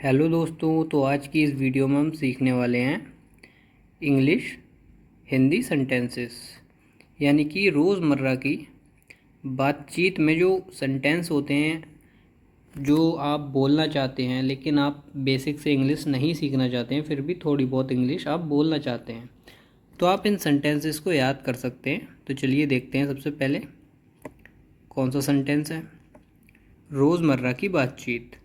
Hello दोस्तों, तो आज की इस वीडियो में हम सीखने वाले हैं इंग्लिश हिंदी सेंटेंसेस, यानी कि रोज़मर्रा की बातचीत में जो सेंटेंस होते हैं जो आप बोलना चाहते हैं, लेकिन आप बेसिक से इंग्लिश नहीं सीखना चाहते हैं, फिर भी थोड़ी बहुत इंग्लिश आप बोलना चाहते हैं, तो आप इन सेंटेंसेस को याद कर सकते हैं। तो चलिए देखते हैं सबसे पहले कौन सा सेंटेंस है। रोज़मर्रा की बातचीत।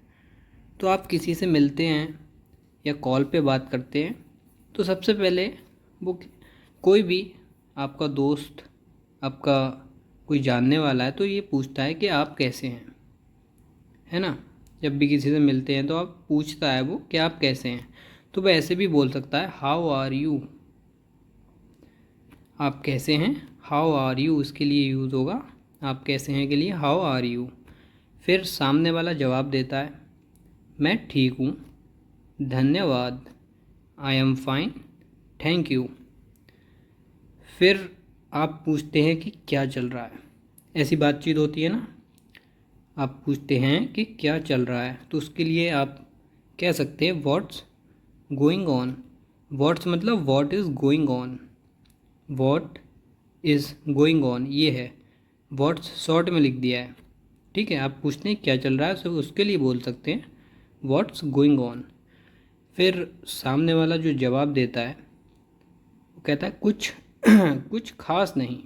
तो आप किसी से मिलते हैं या कॉल पे बात करते हैं तो सबसे पहले वो कोई भी आपका दोस्त, आपका कोई जानने वाला है तो ये पूछता है कि आप कैसे हैं, है ना। जब भी किसी से मिलते हैं तो आप पूछता है वो कि आप कैसे हैं। तो वह ऐसे भी बोल सकता है हाउ आर यू। आप कैसे हैं, हाउ आर यू, इसके लिए यूज़ होगा आप कैसे हैं के लिए हाउ आर यू। फिर सामने वाला जवाब देता है मैं ठीक हूँ, धन्यवाद, I am fine, thank you. फिर आप पूछते हैं कि क्या चल रहा है। ऐसी बातचीत होती है ना, आप पूछते हैं कि क्या चल रहा है, तो उसके लिए आप कह सकते हैं व्हाट्स गोइंग ऑन। व्हाट्स मतलब what is going on, what is going on ये है, व्हाट्स शॉर्ट में लिख दिया है। ठीक है, आप पूछते हैं क्या चल रहा है, तो उसके लिए बोल सकते हैं व्हाट्स गोइंग ऑन। फिर सामने वाला जो जवाब देता है वो कहता है कुछ कुछ खास नहीं,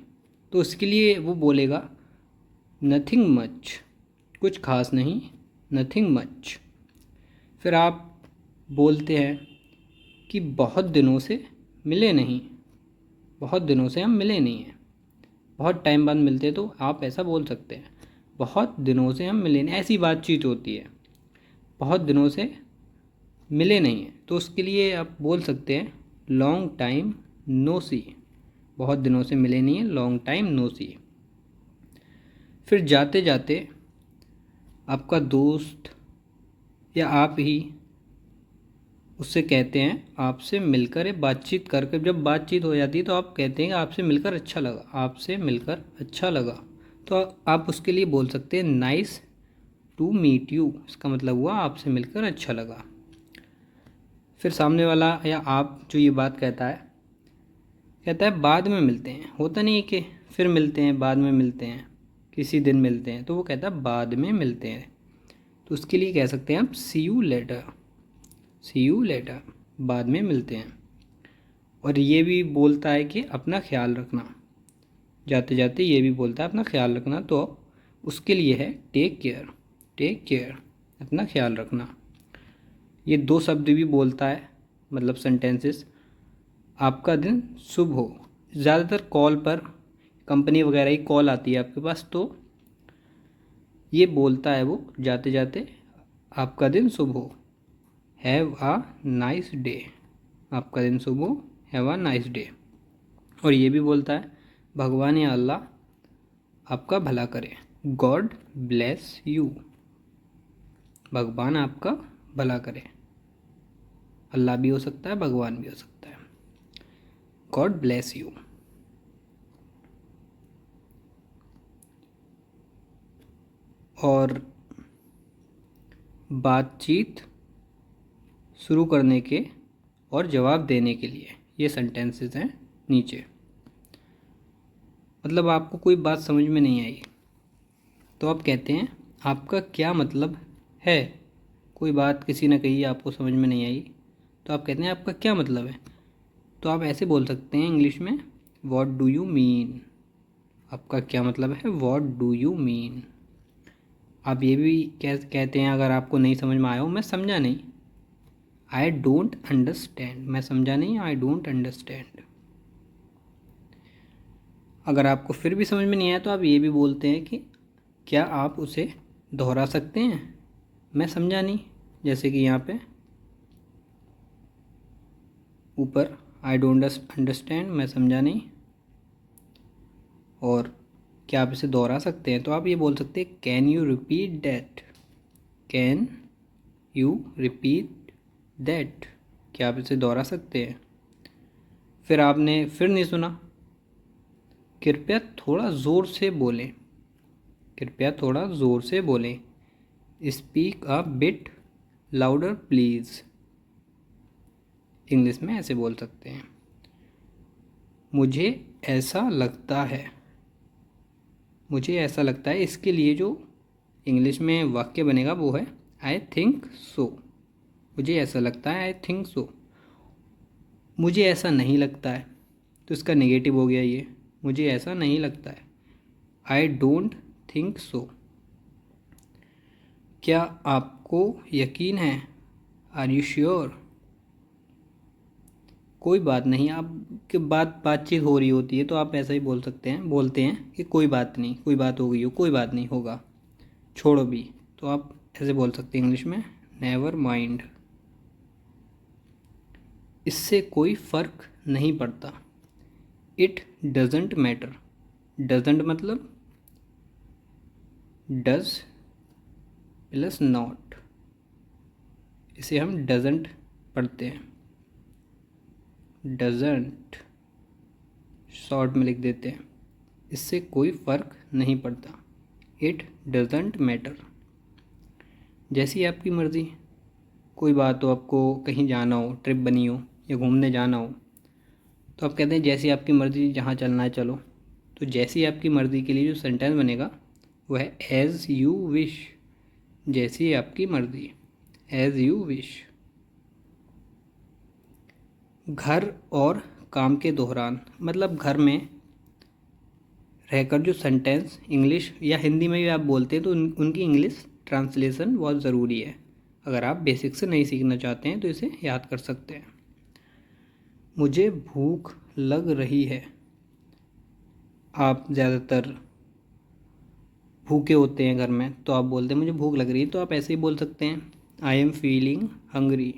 तो उसके लिए वो बोलेगा नथिंग मच, कुछ खास नहीं, नथिंग मच। फिर आप बोलते हैं कि बहुत दिनों से मिले नहीं, बहुत दिनों से हम मिले नहीं हैं, बहुत टाइम बाद मिलते तो आप ऐसा बोल सकते हैं बहुत दिनों से हम मिले नहीं। ऐसी बातचीत होती है, बहुत दिनों से मिले नहीं हैं, तो उसके लिए आप बोल सकते हैं लॉन्ग टाइम नो सी। बहुत दिनों से मिले नहीं हैं, लॉन्ग टाइम नो सी। फिर जाते जाते आपका दोस्त या आप ही उससे कहते हैं आपसे मिलकर बातचीत करके, जब बातचीत हो जाती है तो आप कहते हैं कि आपसे मिलकर अच्छा लगा, आपसे मिलकर अच्छा लगा। तो आप उसके लिए बोल सकते हैं नाइस टू मीट यू, इसका मतलब हुआ आपसे मिलकर अच्छा लगा। फिर सामने वाला या आप जो ये बात कहता है बाद में मिलते हैं। होता नहीं है कि फिर मिलते हैं, बाद में मिलते हैं, किसी दिन मिलते हैं, तो वो कहता है बाद में मिलते हैं। तो उसके लिए कह सकते हैं आप see you later, see you later, बाद में मिलते हैं। और ये भी बोलता है कि अपना ख्याल रखना, जाते जाते ये भी बोलता है अपना ख्याल रखना, तो उसके लिए है टेक केयर, टेक केयर, अपना ख्याल रखना। ये दो शब्द भी बोलता है, मतलब सेंटेंसेस। आपका दिन शुभ हो। ज़्यादातर कॉल पर, कंपनी वगैरह की कॉल आती है आपके पास, तो ये बोलता है वो जाते जाते आपका दिन शुभ हो, हैव आ नाइस डे, आपका दिन शुभ हो, हैव आ नाइस डे। और ये भी बोलता है भगवान या अल्लाह आपका भला करे, गॉड ब्लेस यू, भगवान आपका भला करे। अल्लाह भी हो सकता है, भगवान भी हो सकता है, गॉड ब्लेस यू। और बातचीत शुरू करने के और जवाब देने के लिए ये सेंटेंसेस हैं नीचे। मतलब आपको कोई बात समझ में नहीं आई तो आप कहते हैं आपका क्या मतलब है। कोई बात किसी ने कही आपको समझ में नहीं आई तो आप कहते हैं आपका क्या मतलब है। तो आप ऐसे बोल सकते हैं इंग्लिश में व्हाट डू यू मीन, आपका क्या मतलब है, व्हाट डू यू मीन। आप ये भी कहते हैं अगर आपको नहीं समझ में आया हो, मैं समझा नहीं, आई डोंट अंडरस्टैंड, मैं समझा नहीं, आई डोंट अंडरस्टैंड। अगर आपको फिर भी समझ में नहीं आया तो आप ये भी बोलते हैं कि क्या आप उसे दोहरा सकते हैं, मैं समझा नहीं। जैसे कि यहाँ पे ऊपर आई डोंट अंडरस्टैंड, मैं समझा नहीं, और क्या आप इसे दोहरा सकते हैं, तो आप ये बोल सकते हैं can you repeat that, can you repeat that, क्या आप इसे दोहरा सकते हैं। फिर आपने फिर नहीं सुना, कृपया थोड़ा ज़ोर से बोलें, कृपया थोड़ा ज़ोर से बोलें, speak a bit louder please. English में ऐसे बोल सकते हैं। मुझे ऐसा लगता है। मुझे ऐसा लगता है, इसके लिए जो इंग्लिश में वाक्य बनेगा वो है आई थिंक सो। मुझे ऐसा लगता है, आई थिंक सो। मुझे ऐसा नहीं लगता है, तो इसका नेगेटिव हो गया ये। मुझे ऐसा नहीं लगता है, आई डोंट थिंक सो। क्या आपको यकीन है, आर यू श्योर। कोई बात नहीं, आपके बातचीत हो रही होती है तो आप ऐसा ही बोलते हैं कि कोई बात नहीं, कोई बात हो गई हो, कोई बात नहीं होगा, छोड़ो भी, तो आप ऐसे बोल सकते हैं इंग्लिश में नेवर माइंड। इससे कोई फ़र्क नहीं पड़ता, इट डजेंट मैटर। डजेंट मतलब डज प्लस नॉट, इसे हम डजेंट पढ़ते हैं, डजेंट शॉर्ट में लिख देते हैं। इससे कोई फ़र्क नहीं पड़ता, इट डजेंट मैटर। जैसी आपकी मर्ज़ी, कोई बात हो, आपको कहीं जाना हो, ट्रिप बनी हो या घूमने जाना हो, तो आप कहते हैं जैसी आपकी मर्ज़ी, जहाँ चलना है चलो। तो जैसी आपकी मर्ज़ी के लिए जो सेंटेंस बनेगा वो है एज़ यू विश। जैसी आपकी मर्ज़ी, एज़ यू विश। घर और काम के दौरान, मतलब घर में रहकर जो सेंटेंस इंग्लिश या हिंदी में भी आप बोलते हैं तो उनकी इंग्लिश ट्रांसलेशन बहुत ज़रूरी है। अगर आप बेसिक से नहीं सीखना चाहते हैं तो इसे याद कर सकते हैं। मुझे भूख लग रही है। आप ज़्यादातर भूखे होते हैं घर में, तो आप बोलते हैं मुझे भूख लग रही है, तो आप ऐसे ही बोल सकते हैं आई एम फीलिंग हंग्री।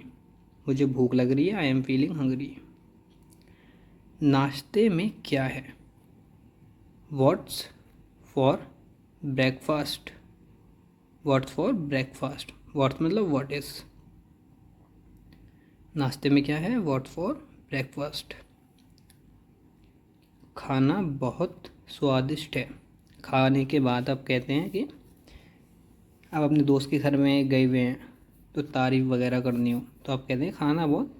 मुझे भूख लग रही है, आई एम फीलिंग हंग्री। नाश्ते में क्या है, what's for breakfast. What's for breakfast, what's मतलब व्हाट इज़। नाश्ते में क्या है, व्हाट्स फॉर ब्रेकफास्ट। खाना बहुत स्वादिष्ट है। खाने के बाद आप कहते हैं कि आप अपने दोस्त के घर में गए हुए हैं तो तारीफ़ वगैरह करनी हो, तो आप कहते हैं खाना बहुत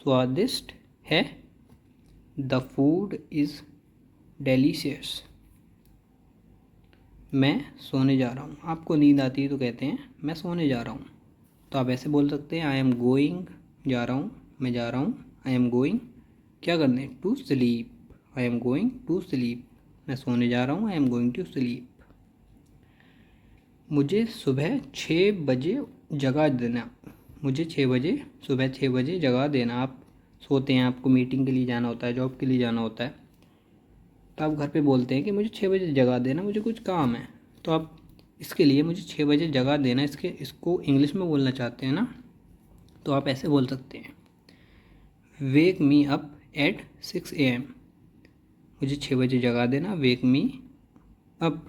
स्वादिष्ट है। The food is delicious. मैं सोने जा रहा हूँ। आपको नींद आती है तो कहते हैं मैं सोने जा रहा हूँ। तो आप ऐसे बोल सकते हैं आई एम गोइंग, जा रहा हूँ, मैं जा रहा हूँ। आई एम गोइंग क्या करने, to sleep. I am going to sleep, मैं सोने जा रहा हूँ। I am going to sleep. मुझे सुबह 6 बजे जगा देना। मुझे 6 बजे, सुबह 6 बजे जगा देना। आप सोते हैं, आपको मीटिंग के लिए जाना होता है, जॉब के लिए जाना होता है, तो आप घर पे बोलते हैं कि मुझे 6 बजे जगा देना, मुझे कुछ काम है। तो आप इसके लिए मुझे 6 बजे जगा देना, इसको इंग्लिश में बोलना चाहते हैं ना, तो आप ऐसे बोल सकते हैं वेक मी अप एट 6 AM। मुझे 6 बजे जगा देना, वेक मी अप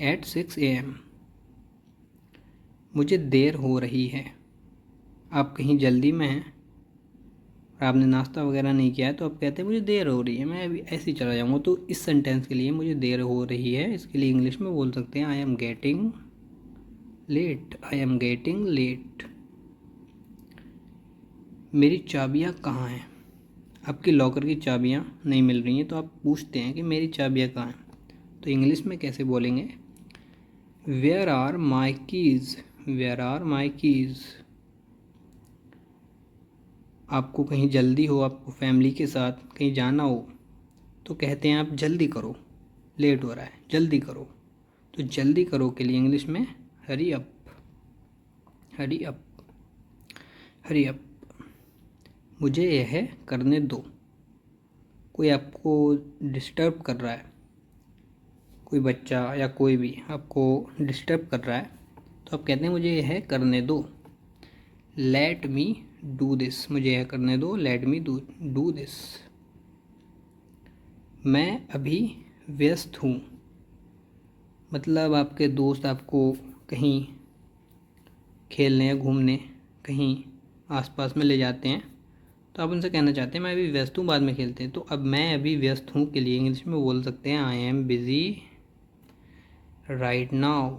एट 6 AM। मुझे देर हो रही है। आप कहीं जल्दी में हैं और आपने नाश्ता वगैरह नहीं किया है, तो आप कहते हैं मुझे देर हो रही है, मैं अभी ऐसे ही चला जाऊँगा। तो इस सेंटेंस के लिए मुझे देर हो रही है, इसके लिए इंग्लिश में बोल सकते हैं I am getting late. I am getting late. मेरी चाबियाँ कहाँ हैं। आपकी लॉकर की चाबियाँ नहीं मिल रही हैं, तो आप पूछते हैं कि मेरी चाबियाँ कहाँ हैं। तो इंग्लिश में कैसे बोलेंगे, where are my keys. Where are my keys. आपको कहीं जल्दी हो, आपको फैमिली के साथ कहीं जाना हो, तो कहते हैं आप जल्दी करो, लेट हो रहा है, जल्दी करो। तो जल्दी करो के लिए इंग्लिश में hurry up. Hurry up, hurry up. मुझे यह करने दो। कोई आपको डिस्टर्ब कर रहा है, कोई बच्चा या कोई भी आपको डिस्टर्ब कर रहा है, तो आप कहते हैं मुझे यह करने दो। Let me do this. मुझे यह करने दो, लेट मी डू दिस। मैं अभी व्यस्त हूँ, मतलब आपके दोस्त आपको कहीं खेलने या घूमने कहीं आसपास में ले जाते हैं, तो आप उनसे कहना चाहते हैं मैं अभी व्यस्त हूँ, बाद में खेलते हैं। तो अब मैं अभी व्यस्त हूँ के लिए इंग्लिश में बोल सकते हैं I am busy right now.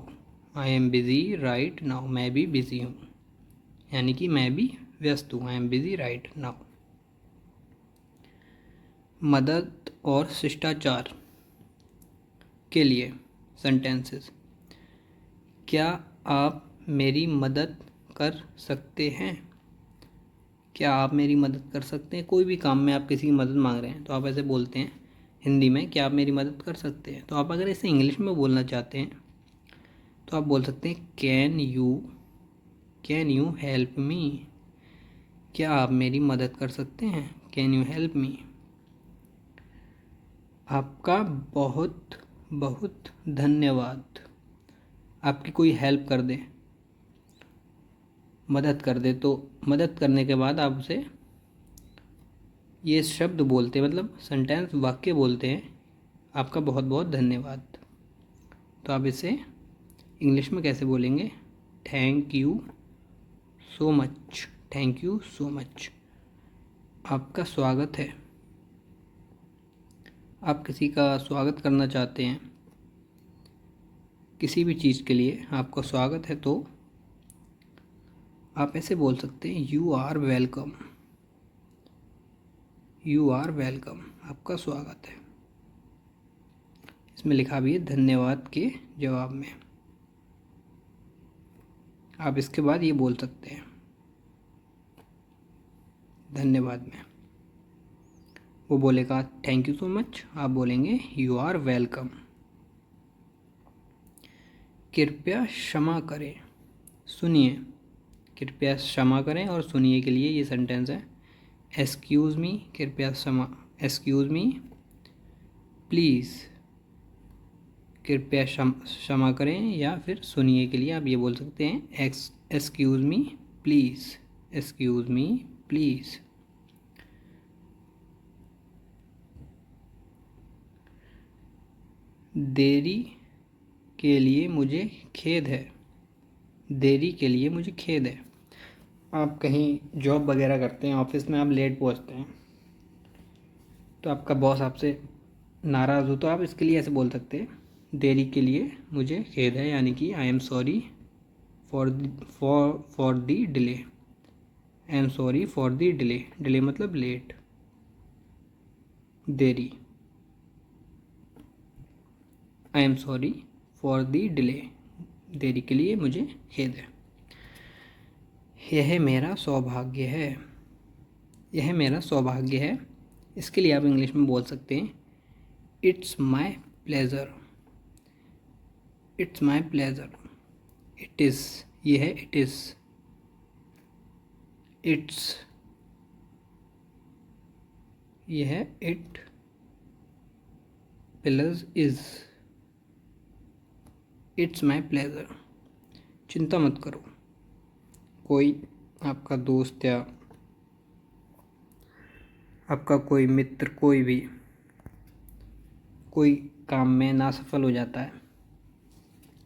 I am busy right now, मैं भी बिज़ी हूँ। यानी कि मैं भी व्यस्त हूँ, I am busy right now. मदद और शिष्टाचार के लिए सेंटेंसेस। क्या आप मेरी मदद कर सकते हैं? क्या आप मेरी मदद कर सकते हैं? कोई भी काम में आप किसी की मदद मांग रहे हैं तो आप ऐसे बोलते हैं हिंदी में, क्या आप मेरी मदद कर सकते हैं। तो आप अगर इसे इंग्लिश में बोलना चाहते हैं तो आप बोल सकते हैं कैन यू हेल्प मी। क्या आप मेरी मदद कर सकते हैं? Can you help me. आपका बहुत बहुत धन्यवाद। आपकी कोई हेल्प कर दे, मदद कर दे, तो मदद करने के बाद आप उसे ये शब्द बोलते हैं, मतलब सेंटेंस वाक्य बोलते हैं, आपका बहुत बहुत धन्यवाद। तो आप इसे इंग्लिश में कैसे बोलेंगे? Thank you so much. Thank you so much. आपका स्वागत है। आप किसी का स्वागत करना चाहते हैं, किसी भी चीज़ के लिए आपका स्वागत है, तो आप ऐसे बोल सकते हैं you are welcome. You are welcome, आपका स्वागत है। इसमें लिखा भी है धन्यवाद के जवाब में। आप इसके बाद ये बोल सकते हैं धन्यवाद में। वो बोलेगा थैंक यू सो मच, आप बोलेंगे यू आर वेलकम। कृपया क्षमा करें, सुनिए। कृपया क्षमा करें और सुनिए के लिए ये सेंटेंस है एक्सक्यूज़ मी। कृपया क्षमा, एक्सक्यूज़ मी प्लीज़। कृपया क्षमा करें या फिर सुनिए के लिए आप ये बोल सकते हैं excuse me please. Excuse me please. देरी के लिए मुझे खेद है। देरी के लिए मुझे खेद है। आप कहीं जॉब वगैरह करते हैं, ऑफिस में आप लेट पहुंचते हैं, तो आपका बॉस आपसे नाराज़ हो, तो आप इसके लिए ऐसे बोल सकते हैं देरी के लिए मुझे खेद है, यानी कि I am sorry for the delay. I am sorry for the delay. Delay मतलब लेट, देरी। I am sorry for the delay, देरी के लिए मुझे खेद है। यह मेरा सौभाग्य है। यह मेरा सौभाग्य है, इसके लिए आप इंग्लिश में बोल सकते हैं it's my pleasure. It's my pleasure. It is, ये है इट इज़। इट्स, ये है it plus is. It's my pleasure. चिंता मत करो। कोई आपका दोस्त या आपका कोई मित्र, कोई भी कोई काम में ना सफल हो जाता है,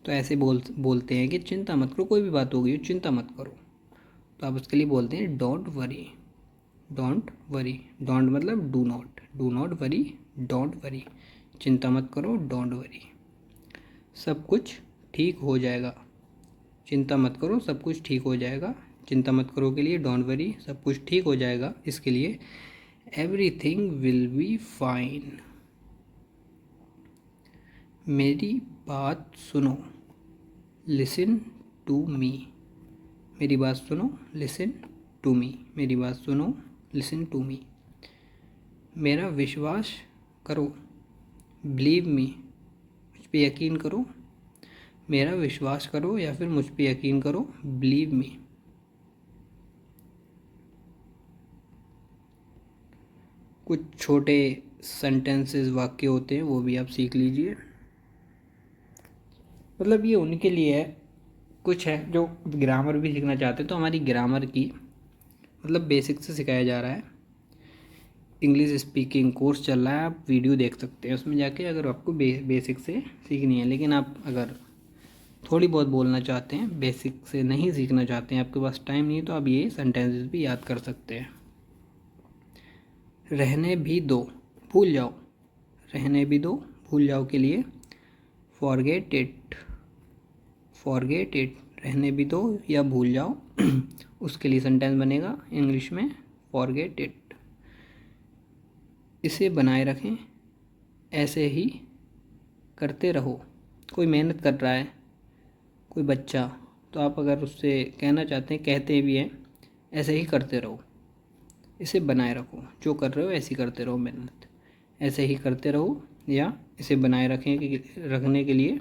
तो ऐसे बोलते हैं कि चिंता मत करो, कोई भी बात हो गई हो चिंता मत करो। तो आप उसके लिए बोलते हैं don't worry. Don't worry, don't मतलब do not, do not worry, don't worry. चिंता मत करो, डोंट वरी। सब कुछ ठीक हो जाएगा। चिंता मत करो, सब कुछ ठीक हो जाएगा। चिंता मत करो के लिए डोंट वरी, सब कुछ ठीक हो जाएगा, इसके लिए एवरीथिंग विल बी फाइन। मेरी बात सुनो, लिसन टू मी। मेरी बात सुनो, लिसन टू मी। मेरी बात सुनो, लिसन टू मी। मेरा विश्वास करो, बिलीव मी। मुझ पे यकीन करो। मेरा विश्वास करो या फिर मुझ पे यकीन करो, बिलीव मी। कुछ छोटे सेंटेंसेस, वाक्य होते हैं, वो भी आप सीख लीजिए। मतलब ये उनके लिए है, कुछ है जो ग्रामर भी सीखना चाहते हैं, तो हमारी ग्रामर की मतलब बेसिक से सिखाया जा रहा है। इंग्लिश स्पीकिंग कोर्स चल रहा है, आप वीडियो देख सकते हैं उसमें जाके, अगर आपको बेसिक से सीखनी है। लेकिन आप अगर थोड़ी बहुत बोलना चाहते हैं, बेसिक से नहीं सीखना चाहते हैं, आपके पास टाइम नहीं है, तो आप ये सेंटेंसेस भी याद कर सकते हैं। रहने भी दो, भूल जाओ। रहने भी दो, भूल जाओ के लिए फॉरगेट इट। फॉरगेट इट, रहने भी दो या भूल जाओ। उसके लिए सेंटेंस बनेगा इंग्लिश में फॉरगेट इट। इसे बनाए रखें, ऐसे ही करते रहो। कोई मेहनत कर रहा है, कोई बच्चा, तो आप अगर उससे कहना चाहते हैं, कहते भी हैं, ऐसे ही करते रहो। इसे बनाए रखो, जो कर रहे हो ऐसे ही करते रहो, मेहनत ऐसे ही करते रहो। या इसे बनाए रखने के लिए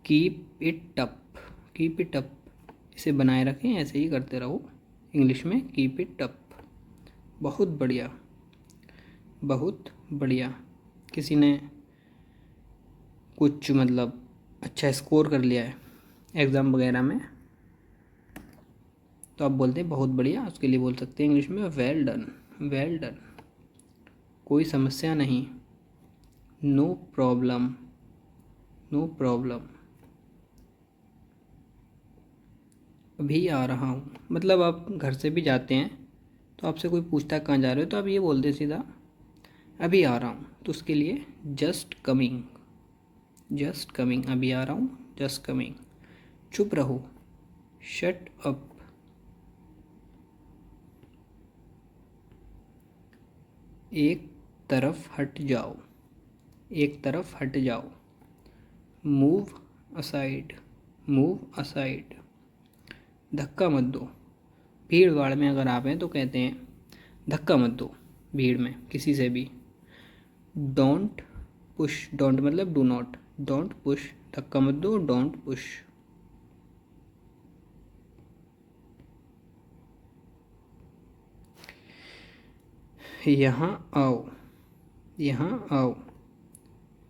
keep it up, keep it up, इसे बनाए रखें, ऐसे ही करते रहो, इंग्लिश में कीप इट अप। बहुत बढ़िया, बहुत बढ़िया। किसी ने कुछ मतलब अच्छा स्कोर कर लिया है एग्ज़ाम वगैरह में, तो आप बोलते हैं बहुत बढ़िया, उसके लिए बोल सकते हैं इंग्लिश में वेल डन, वेल डन। कोई समस्या नहीं, नो प्रॉब्लम, नो प्रॉब्लम। अभी आ रहा हूँ, मतलब आप घर से भी जाते हैं तो आपसे कोई पूछता है कहाँ जा रहे हो, तो आप ये बोलते सीधा अभी आ रहा हूँ, तो उसके लिए जस्ट कमिंग, जस्ट कमिंग, अभी आ रहा हूँ, जस्ट कमिंग। चुप रहो, शट अप। एक तरफ हट जाओ, एक तरफ हट जाओ, मूव असाइड, मूव असाइड। धक्का मत दो, भीड़ भाड़ में अगर आप हैं तो कहते हैं धक्का मत दो भीड़ में किसी से भी। डोंट पुश, डोंट मतलब डू नॉट, डोंट पुश, धक्का मत दो, डोंट पुश। यहाँ आओ, यहाँ आओ,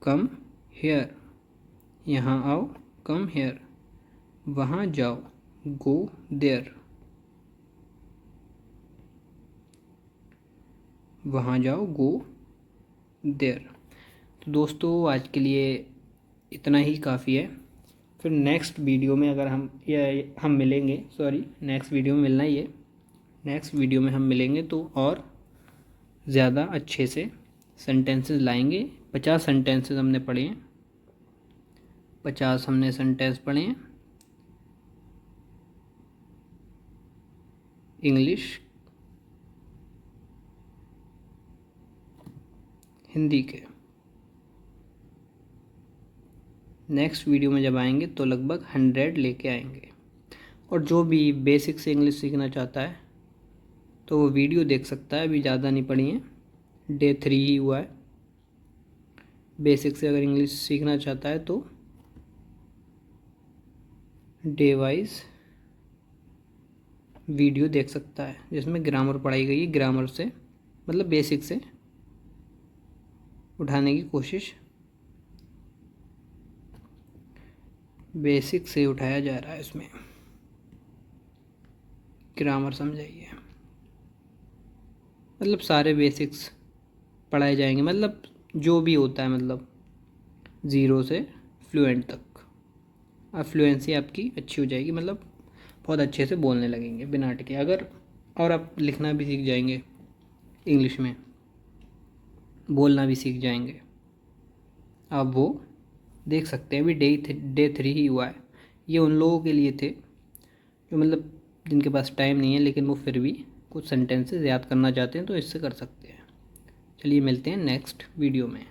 कम हेयर, यहाँ आओ, कम हेयर। वहाँ जाओ, गो देयर, वहाँ जाओ, गो देयर। तो दोस्तों आज के लिए इतना ही काफ़ी है। फिर नेक्स्ट वीडियो में अगर हम मिलेंगे, सॉरी नेक्स्ट वीडियो में मिलना ही है, नेक्स्ट वीडियो में हम मिलेंगे तो और ज़्यादा अच्छे से सेंटेंसेस लाएंगे। 50 सेंटेंसेस हमने पढ़े हैं, 50 हमने सेंटेंस पढ़े हैं इंग्लिश हिंदी के। नेक्स्ट वीडियो में जब आएंगे तो लगभग 100 लेके आएंगे। और जो भी बेसिक से इंग्लिश सीखना चाहता है तो वो वीडियो देख सकता है, अभी ज़्यादा नहीं पढ़ी है, डे 3 ही हुआ है। बेसिक से अगर इंग्लिश सीखना चाहता है तो डे वाइज वीडियो देख सकता है, जिसमें ग्रामर पढ़ाई गई है। ग्रामर से मतलब बेसिक से उठाने की कोशिश, बेसिक से उठाया जा रहा है, इसमें ग्रामर समझाइए, मतलब सारे बेसिक्स पढ़ाए जाएंगे, मतलब जो भी होता है, मतलब ज़ीरो से फ्लुएंट तक। अब फ्लुएंसी आपकी अच्छी हो जाएगी, मतलब बहुत अच्छे से बोलने लगेंगे बिना अटके। अगर और आप लिखना भी सीख जाएंगे इंग्लिश में, बोलना भी सीख जाएंगे, आप वो देख सकते हैं। अभी डे 3 ही हुआ है। ये उन लोगों के लिए थे जो मतलब जिनके पास टाइम नहीं है, लेकिन वो फिर भी कुछ सेंटेंसेस याद करना चाहते हैं, तो इससे कर सकते हैं। चलिए मिलते हैं नेक्स्ट वीडियो में।